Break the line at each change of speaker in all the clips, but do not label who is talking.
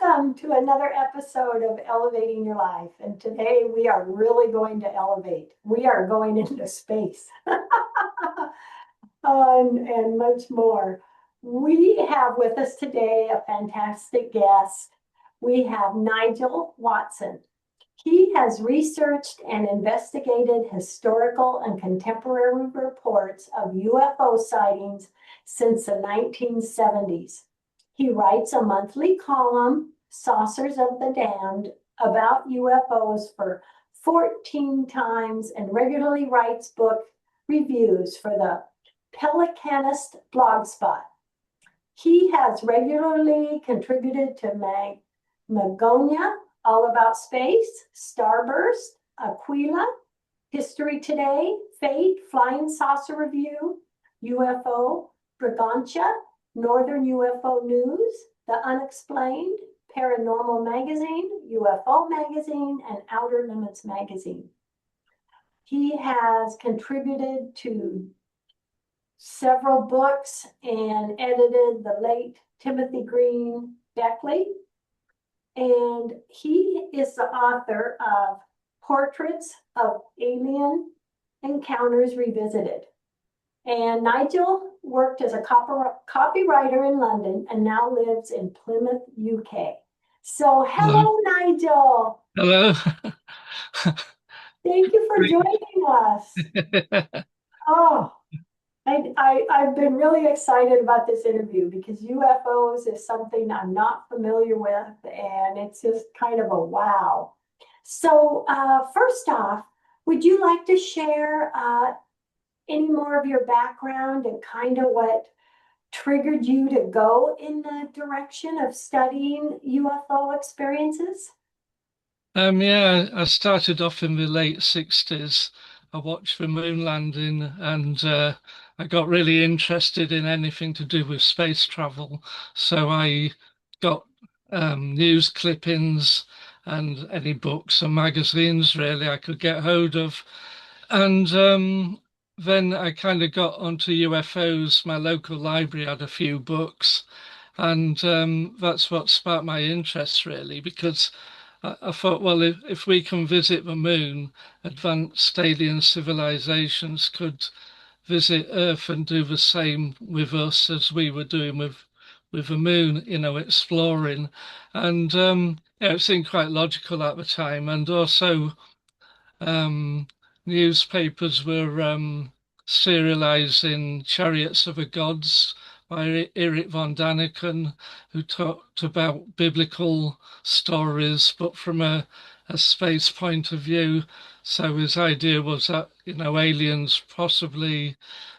Welcome to another episode of Elevating Your Life. And today we are really going to elevate. We are going into space and much more. We have with us today a fantastic guest. We have Nigel Watson. He has researched and investigated historical and contemporary reports of UFO sightings since the 1970s. He writes a monthly column, Saucers of the Damned, about UFOs for Fortean Times and regularly writes book reviews for the Pelicanist blogspot. He has regularly contributed to Magonia, All About Space, Starburst, Aquila, History Today, Fate, Flying Saucer Review, UFO Brigantia, Northern UFO News, The Unexplained, Paranormal Magazine, UFO Magazine, and Outer Limits Magazine. He has contributed to several books and edited the late Timothy Green Beckley. And he is the author of Portraits of Alien Encounters Revisited. And Nigel worked as a copywriter in London and now lives in Plymouth, UK. So hello, Nigel.
Hello.
Thank you for joining us. Oh, I've been really excited about this interview because UFOs is something I'm not familiar with, and it's just kind of a wow. So first off, would you like to share any more of your background and kind of what triggered you to go in the direction of studying UFO experiences?
Yeah, I started off in the late 60s. I watched the moon landing and I got really interested in anything to do with space travel. So I got news clippings and any books and magazines really I could get hold of. And then I kind of got onto UFOs. My local library had a few books, and that's what sparked my interest really, because I thought, well, if we can visit the moon, advanced alien civilizations could visit Earth and do the same with us as we were doing with the moon, exploring. And it seemed quite logical at the time. And also, um, newspapers were serializing Chariots of the Gods by Erich von Daniken, who talked about biblical stories, but from a space point of view. So his idea was that, aliens possibly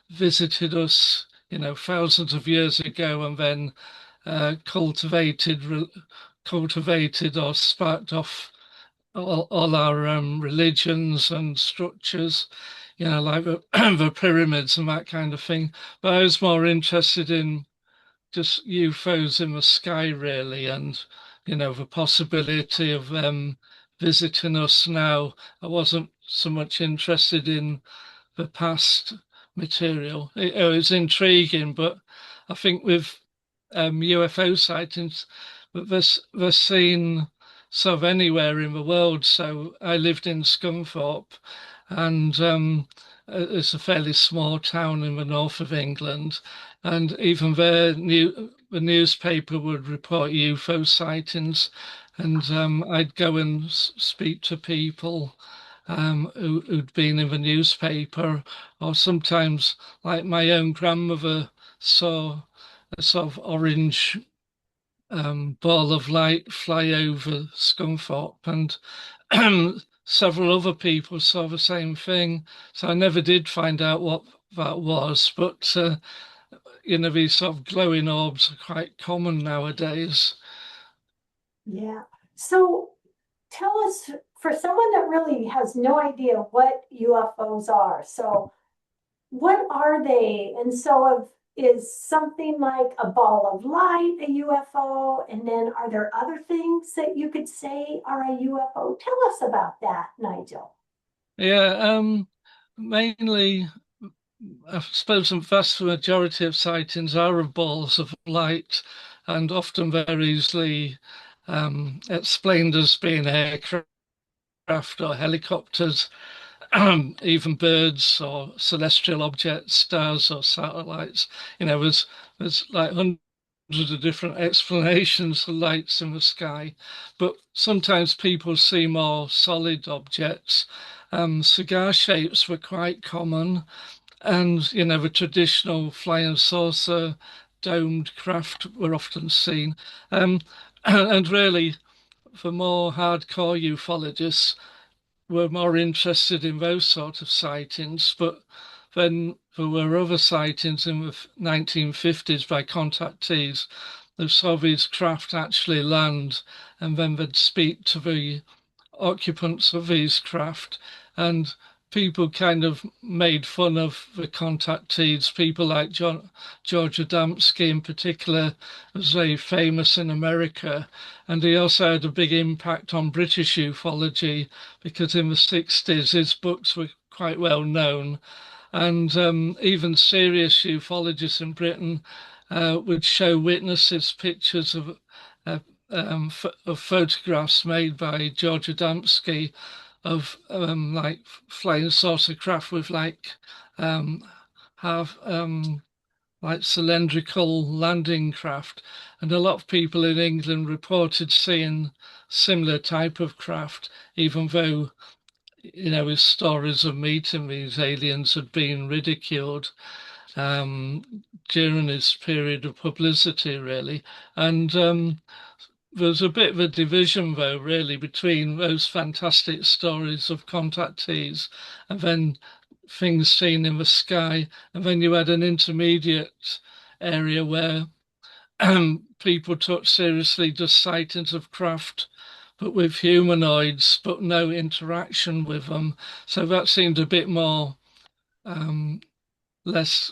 visited us, thousands of years ago and then cultivated or sparked off all our religions and structures, like the, the pyramids and that kind of thing. But I was more interested in just UFOs in the sky, really, and the possibility of them visiting us now. I wasn't so much interested in the past material. It was intriguing, but I think with UFO sightings, but they're seen sort of anywhere in the world. So I lived in Scunthorpe, and it's a fairly small town in the north of England, and even there, the newspaper would report UFO sightings, and I'd go and speak to people who'd been in the newspaper, or sometimes, like my own grandmother saw a sort of orange ball of light fly over Scunthorpe, and several other people saw the same thing. So I never did find out what that was, but these sort of glowing orbs are quite common nowadays.
Yeah. So tell us, for someone that really has no idea what UFOs are, so what are they? And so is something like a ball of light a UFO? And then are there other things that you could say are a UFO? Tell us about that, Nigel.
Yeah, mainly, I suppose the vast majority of sightings are of balls of light and often very easily explained as being aircraft or helicopters, even birds or celestial objects, stars or satellites. There's like hundreds of different explanations for lights in the sky, but sometimes people see more solid objects. Cigar shapes were quite common, and the traditional flying saucer domed craft were often seen. Um, and really, for more hardcore ufologists, were more interested in those sort of sightings. But then there were other sightings in the 1950s by contactees. They saw these craft actually land, and then they'd speak to the occupants of these craft, and people kind of made fun of the contactees. People like George Adamski in particular was very famous in America, and he also had a big impact on British ufology because in the 60s his books were quite well known, and even serious ufologists in Britain would show witnesses pictures uh, of photographs made by George Adamski of like flying saucer craft with like um, half like cylindrical landing craft, and a lot of people in England reported seeing similar type of craft, even though his stories of meeting these aliens had been ridiculed um, during his period of publicity, really. And there's a bit of a division, though, really, between those fantastic stories of contactees and then things seen in the sky. And then you had an intermediate area where people took seriously just sightings of craft, but with humanoids, but no interaction with them. So that seemed a bit more um, less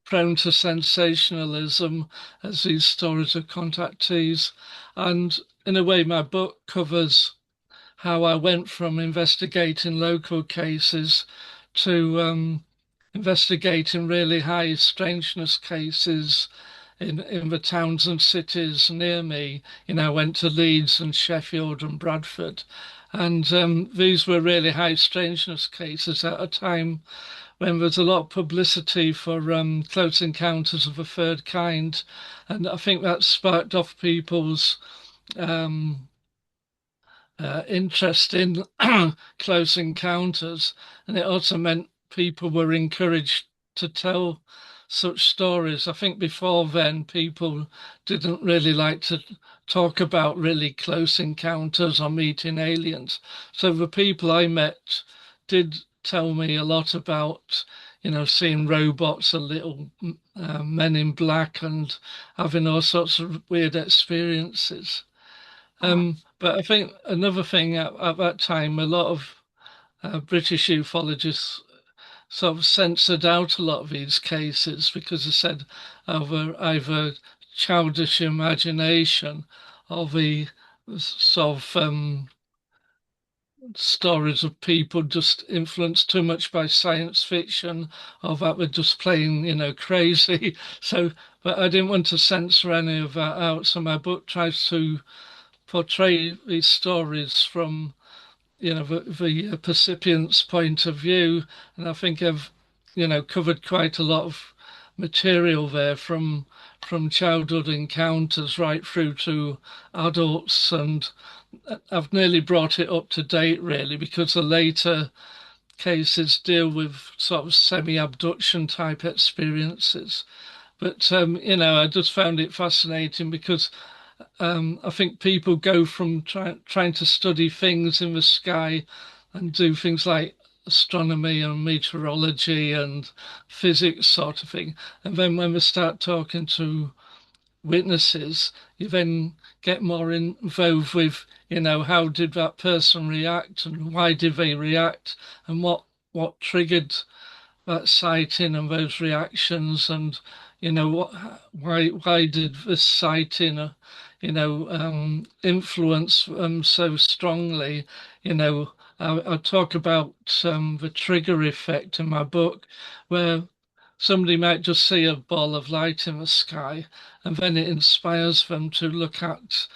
prone to sensationalism as these stories of contactees. And in a way, my book covers how I went from investigating local cases to investigating really high strangeness cases in the towns and cities near me. I went to Leeds and Sheffield and Bradford. And these were really high strangeness cases at a time when there's a lot of publicity for close encounters of a third kind. And I think that sparked off people's um, interest in close encounters. And it also meant people were encouraged to tell such stories. I think before then, people didn't really like to talk about really close encounters or meeting aliens. So the people I met did tell me a lot about, seeing robots and little men in black and having all sorts of weird experiences. But I think another thing at that time, a lot of British ufologists sort of censored out a lot of these cases because they said over either childish imagination or the sort of stories of people just influenced too much by science fiction or that were just plain, crazy. So, but I didn't want to censor any of that out. So my book tries to portray these stories from the percipient's point of view, and I think I've covered quite a lot of material there from childhood encounters right through to adults, and I've nearly brought it up to date really because the later cases deal with sort of semi-abduction type experiences. But I just found it fascinating because I think people go from trying to study things in the sky and do things like astronomy and meteorology and physics sort of thing. And then when we start talking to witnesses, you then get more involved with, how did that person react and why did they react and what triggered that sighting and those reactions, and what why did this sighting influence them so strongly. I talk about the trigger effect in my book, where somebody might just see a ball of light in the sky and then it inspires them to look at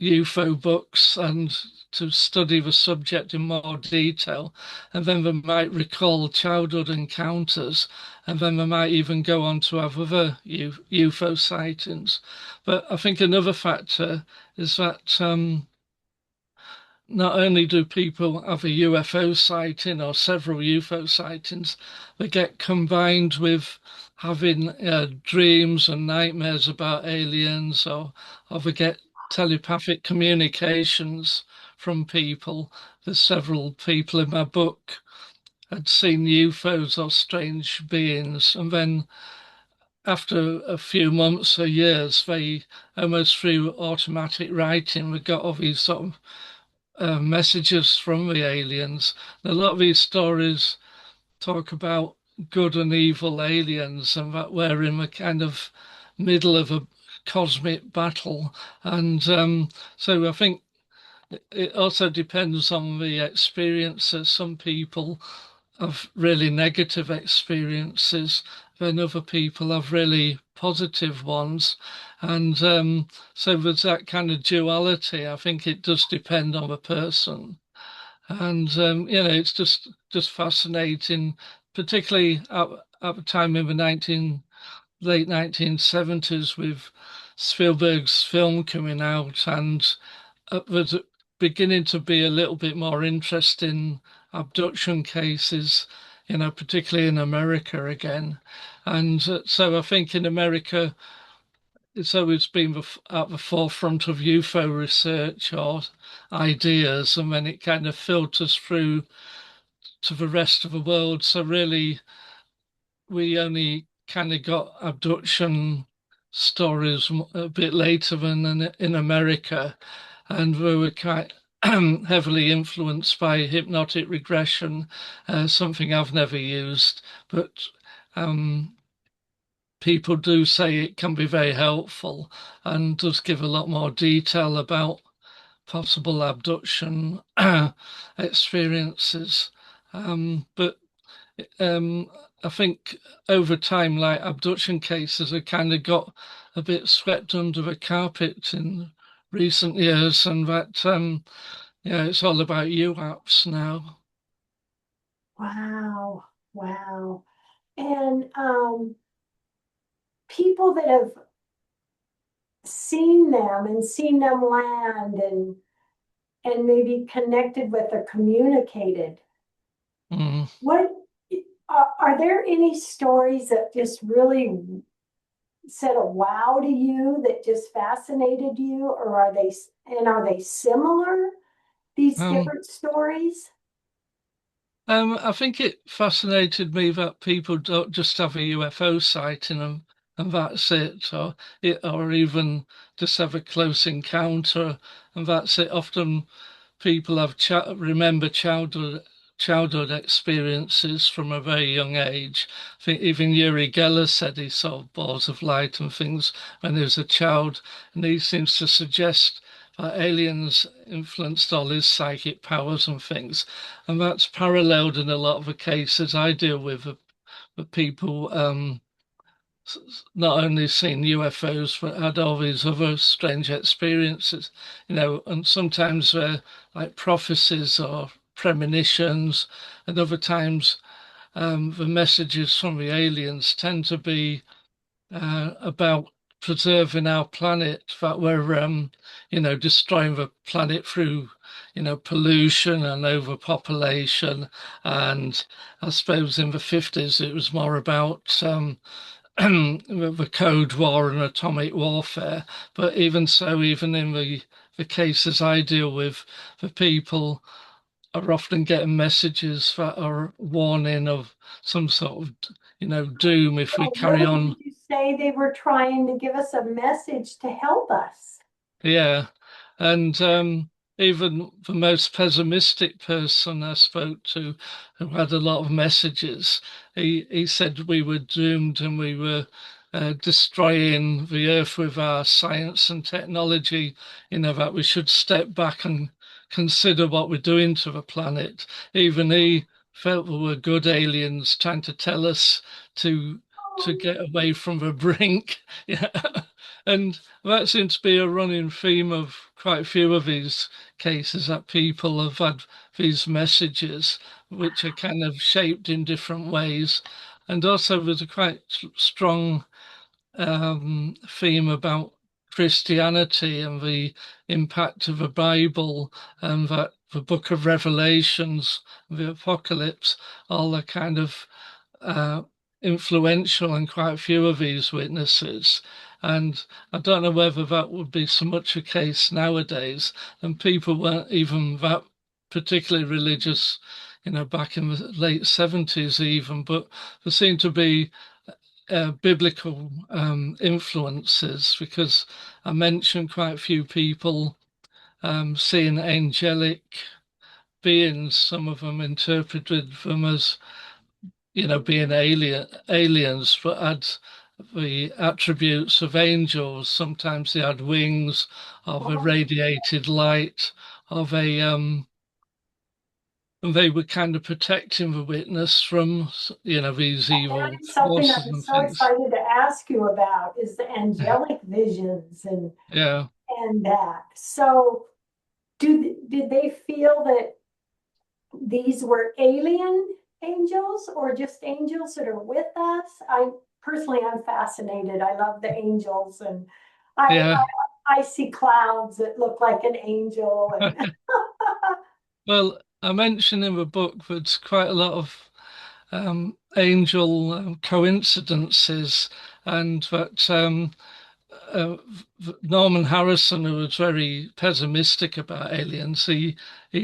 UFO books and to study the subject in more detail. And then they might recall childhood encounters, and then they might even go on to have other UFO sightings. But I think another factor is that not only do people have a UFO sighting or several UFO sightings, they get combined with having dreams and nightmares about aliens, or they get telepathic communications from people. There's several people in my book had seen UFOs or strange beings, and then after a few months or years, they almost through automatic writing, we got all these sort of messages from the aliens. A lot of these stories talk about good and evil aliens and that we're in the kind of middle of a cosmic battle. And so I think it also depends on the experiences. Some people have really negative experiences, then other people have really positive ones. And so there's that kind of duality. I think it does depend on the person. And it's just fascinating, particularly at the time in the late 1970s with Spielberg's film coming out, and there's beginning to be a little bit more interest in abduction cases, particularly in America again. And so I think in America, it's always been at the forefront of UFO research or ideas, and then it kind of filters through to the rest of the world. So really, we only kind of got abduction stories a bit later than in America, and we were quite heavily influenced by hypnotic regression, something I've never used, but people do say it can be very helpful and does give a lot more detail about possible abduction experiences. But I think over time, like abduction cases have kind of got a bit swept under the carpet in recent years, and that it's all about UAPs now.
Wow, wow. And people that have seen them land and maybe connected with or communicated.
Mm.
What are there any stories that just really said a wow to you, that just fascinated you, or are they similar, these
Um,
different stories?
I think it fascinated me that people don't just have a UFO sighting and that's it, or even just have a close encounter and that's it. Often people have remember childhood experiences from a very young age. I think even Yuri Geller said he saw balls of light and things when he was a child, and he seems to suggest that aliens influenced all his psychic powers and things, and that's paralleled in a lot of the cases I deal with. The people not only seen UFOs but had all these other strange experiences, and sometimes they're like prophecies or premonitions, and other times the messages from the aliens tend to be about preserving our planet, that we're, destroying the planet through, pollution and overpopulation. And I suppose in the 50s it was more about the Cold War and atomic warfare. But even so, even in the cases I deal with, the people are often getting messages that are warning of some sort of, doom if we
Oh,
carry
really?
on.
Did you say they were trying to give us a message to help us?
Yeah. And even the most pessimistic person I spoke to, who had a lot of messages, he said we were doomed and we were destroying the earth with our science and technology, that we should step back and consider what we're doing to the planet. Even he felt there were good aliens trying to tell us to
Oh,
get away from the brink. Yeah. And that seems to be a running theme of quite a few of these cases, that people have had these messages which are kind of shaped in different ways. And also there's a quite strong theme about Christianity and the impact of the Bible, and that the book of Revelations, the Apocalypse, all are kind of uh, influential in quite a few of these witnesses. And I don't know whether that would be so much a case nowadays, and people weren't even that particularly religious, back in the late 70s even, but there seemed to be biblical influences, because I mentioned quite a few people seeing angelic beings. Some of them interpreted them as, being aliens, but had the attributes of angels. Sometimes they had wings, of a radiated light, of a and they were kind of protecting the witness from, these
That
evil
is something
forces
I'm
and
so
things.
excited to ask you about is the angelic visions
Yeah.
and that. So did they feel that these were alien angels or just angels that are with us? I'm fascinated. I love the angels, and I
Yeah.
I see clouds that look like an angel, and
Well, I mentioned in the book there's quite a lot of angel coincidences, and that uh, Norman Harrison, who was very pessimistic about aliens, he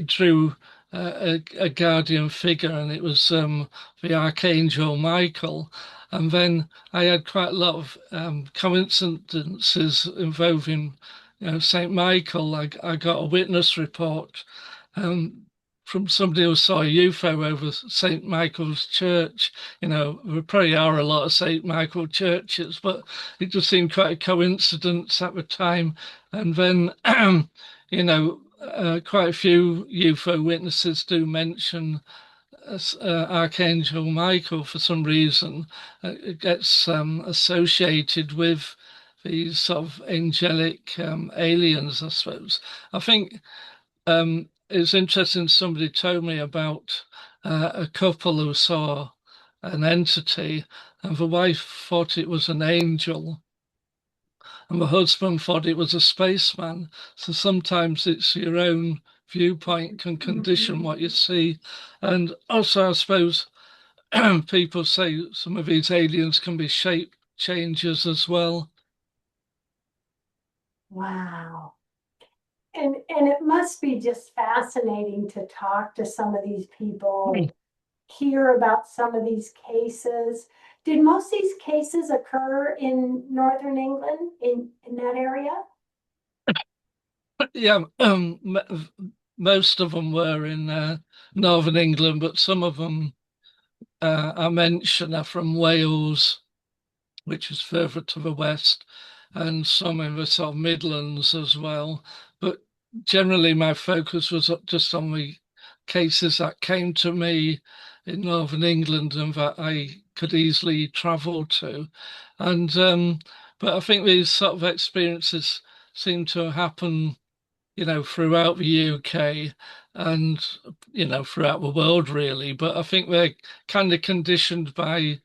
drew a guardian figure, and it was the Archangel Michael. And then I had quite a lot of coincidences involving, Saint Michael. I got a witness report um, from somebody who saw a UFO over St. Michael's Church. There probably are a lot of St. Michael churches, but it just seemed quite a coincidence at the time. And then, quite a few UFO witnesses do mention Archangel Michael for some reason. It gets associated with these sort of angelic aliens, I suppose. I think it's interesting. Somebody told me about a couple who saw an entity, and the wife thought it was an angel, and the husband thought it was a spaceman. So sometimes it's your own viewpoint can condition what you see. And also, I suppose people say some of these aliens can be shape changers as well.
wow. And it must be just fascinating to talk to some of these people and hear about some of these cases. Did most of these cases occur in northern England, in that area?
Yeah, most of them were in northern England, but some of them I mentioned are from Wales, which is further to the west, and some in the sort of Midlands as well. But generally, my focus was just on the cases that came to me in Northern England and that I could easily travel to. And but I think these sort of experiences seem to happen, throughout the UK and, throughout the world, really. But I think they're kind of conditioned by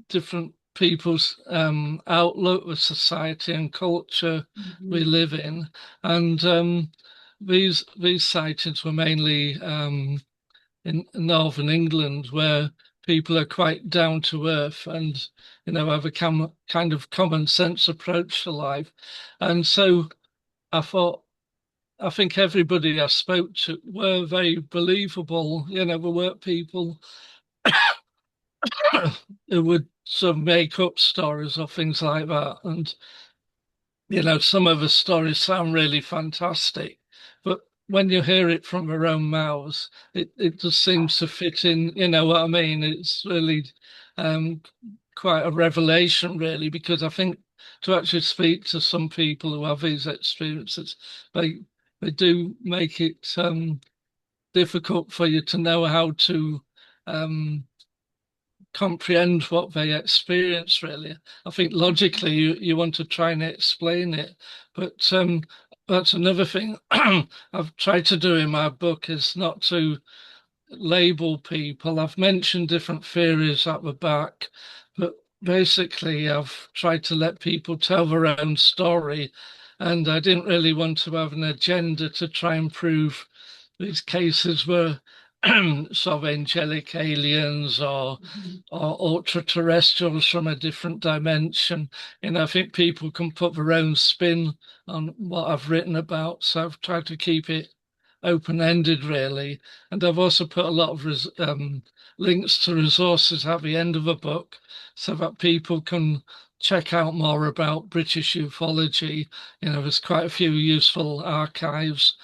different people's outlook of society and culture we
Mhm.
live in. And these sightings were mainly in northern England, where people are quite down to earth and, have a kind of common sense approach to life. And so I thought, I think everybody I spoke to were very believable. There weren't people who would sort of make up stories or things like that. And, some of the stories sound really fantastic, but when you hear it from their own mouths, it just seems to fit in, you know what I mean? It's really um, quite a revelation, really, because I think to actually speak to some people who have these experiences, they they do make it difficult for you to know how to um, comprehend what they experience, really. I think logically you want to try and explain it, but that's another thing I've tried to do in my book is not to label people. I've mentioned different theories at the back, but basically I've tried to let people tell their own story, and I didn't really want to have an agenda to try and prove these cases were sort of angelic aliens or ultra terrestrials from a different dimension. And I think people can put their own spin on what I've written about. So I've tried to keep it open-ended, really. And I've also put a lot of links to resources at the end of the book so that people can check out more about British ufology. There's quite a few useful archives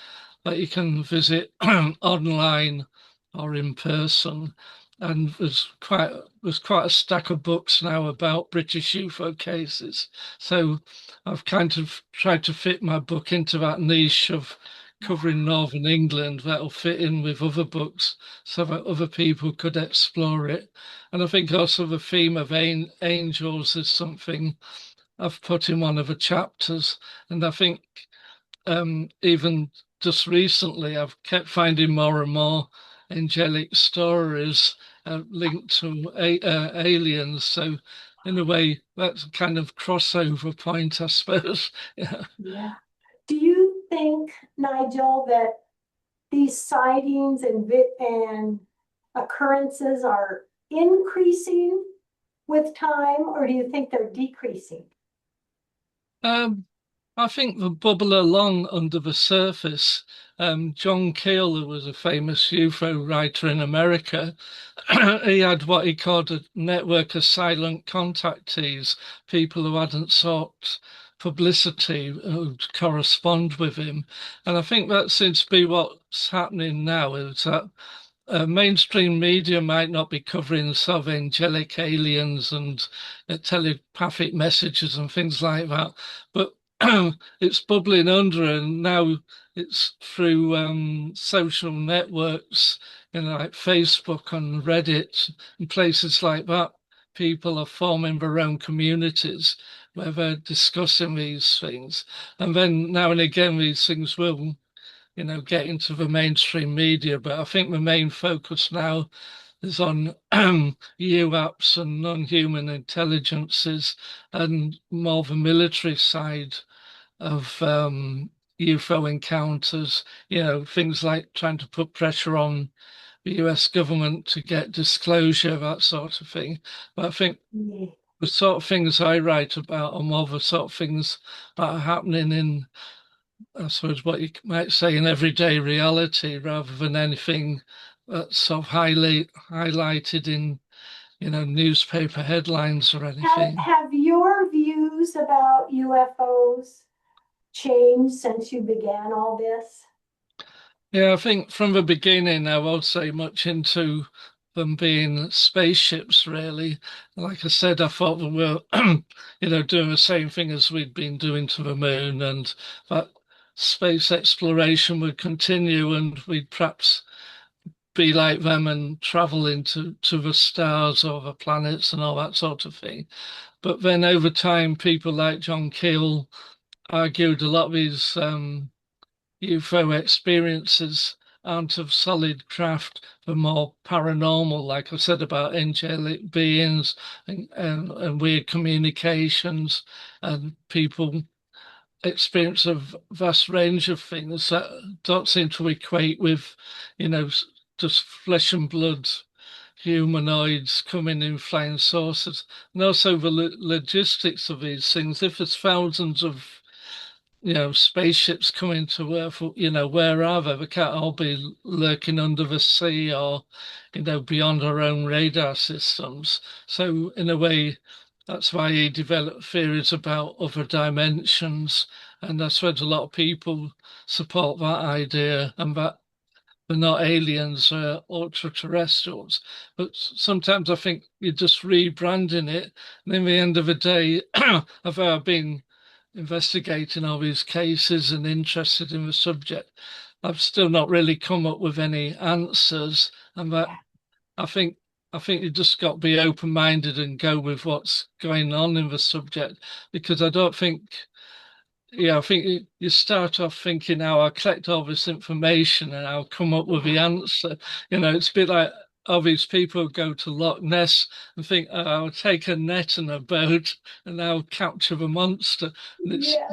that you can visit online or in person. And there's quite a stack of books now about British UFO cases. So I've kind of tried to fit my book into that niche of covering Northern England that'll fit in with other books so that other people could explore it. And I think also the theme of angels is something I've put in one of the chapters. And I think even just recently, I've kept finding more and more angelic stories linked to aliens. So, in a way, that's a kind of crossover point, I suppose. Yeah.
Yeah. Do you think, Nigel, that these sightings and occurrences are increasing with time, or do you think they're decreasing?
Um, I think they bubble along under the surface. John Keel, who was a famous UFO writer in America, he had what he called a network of silent contactees, people who hadn't sought publicity who'd correspond with him. And I think that seems to be what's happening now, is that mainstream media might not be covering sort of angelic aliens and telepathic messages and things like that, but it's bubbling under, and now it's through social networks, like Facebook and Reddit and places like that. People are forming their own communities where they're discussing these things, and then now and again these things will get into the mainstream media. But I think the main focus now is on UAPs and non-human intelligences and more the military side of UFO encounters, things like trying to put pressure on the US government to get disclosure, that sort of thing. But I think
Yeah.
the sort of things I write about are more the sort of things that are happening in, I suppose, what you might say in everyday reality, rather than anything that's sort of highlighted in, newspaper headlines or anything.
Have your views about UFOs changed since you began all this?
Yeah, I think from the beginning, I won't say much into them being spaceships, really. Like I said, I thought they were, doing the same thing as we'd been doing to the moon, and that space exploration would continue, and we'd perhaps be like them and travel into the stars or the planets and all that sort of thing. But then over time, people like John Keel argued a lot of these UFO experiences aren't of solid craft, but more paranormal, like I said about angelic beings and weird communications, and people experience a vast range of things that don't seem to equate with, just flesh and blood humanoids coming in flying saucers. And also the logistics of these things. If there's thousands of spaceships coming to Earth, where are they? They can't all be lurking under the sea or, beyond our own radar systems. So, in a way, that's why he developed theories about other dimensions. And I suppose a lot of people support that idea, and that they're not aliens, they're ultra-terrestrials. But sometimes I think you're just rebranding it. And in the end of the day, I've been investigating all these cases and interested in the subject. I've still not really come up with any answers, and that I think I think you just got to be open-minded and go with what's going on in the subject, because I don't think, yeah, I think you start off thinking, "Now I'll collect all this information and I'll come up with the
Yeah.
answer." It's a bit like all these people go to Loch Ness and think, "Oh, I'll take a net and a boat and I'll capture the monster." And it's
Yes.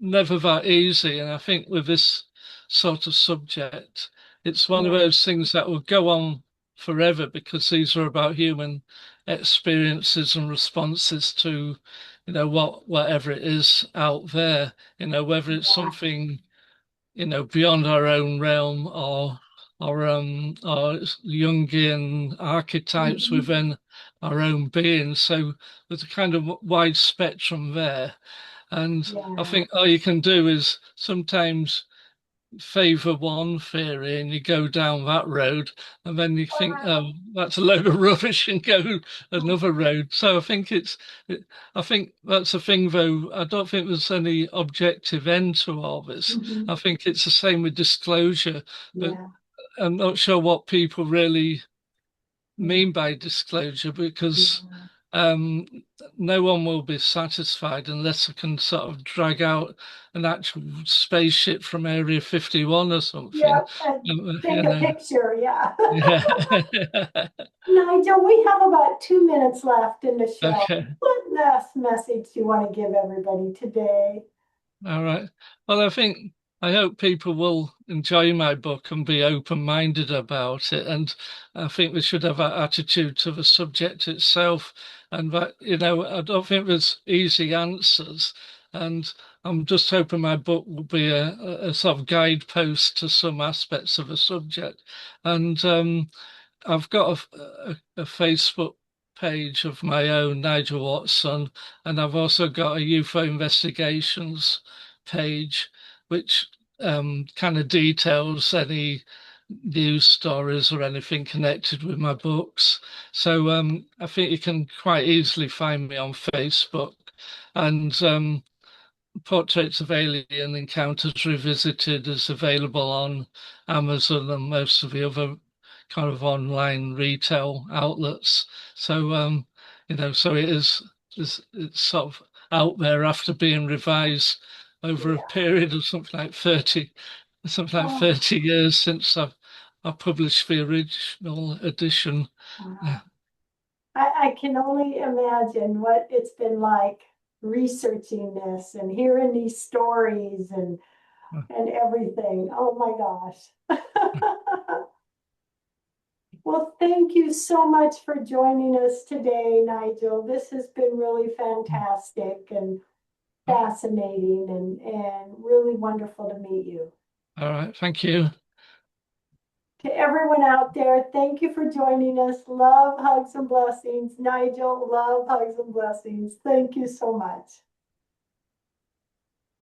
never that easy. And I think with this sort of subject, it's one of
Yeah.
those things that will go on forever, because these are about human experiences and responses to whatever it is out there, whether it's
Yeah.
something, beyond our own realm, or Jungian archetypes
Mhm.
within our own being. So there's a kind of wide spectrum there. And I
Yeah.
think all you can do is sometimes favor one theory and you go down that road, and then you think, oh, that's a load of rubbish, and go another road. So I think that's the thing, though. I don't think there's any objective end to all this.
Mhm.
I think it's the same with disclosure, but
Yeah.
I'm not sure what people really
Mm.
mean by disclosure, because
Yeah.
um, no one will be satisfied unless they can sort of drag out an actual spaceship from Area 51 or something.
Yep. And
Um,
take
you
a
know,
picture. Yeah.
yeah.
Nigel, we have about 2 minutes left in the show.
Okay.
What last message do you want to give everybody today?
All right. Well, I hope people will enjoy my book and be open-minded about it. And I think we should have an attitude to the subject itself. And that, I don't think there's easy answers. And I'm just hoping my book will be a sort of guidepost to some aspects of the subject. And I've got a Facebook page of my own, Nigel Watson, and I've also got a UFO investigations page, which kind of details any news stories or anything connected with my books. So I think you can quite easily find me on Facebook. And Portraits of Alien Encounters Revisited is available on Amazon and most of the other kind of online retail outlets. So so it's sort of out there after being revised over a
Yeah.
period of something like
Oh,
30 years since I published the original edition.
wow. I can only imagine what it's been like researching this and hearing these stories and everything. Oh my gosh. Well, thank you so much for joining us today, Nigel. This has been really fantastic and fascinating and really wonderful to meet you.
All right, thank you.
To everyone out there, thank you for joining us. Love, hugs, and blessings. Nigel, love, hugs, and blessings. Thank you so much.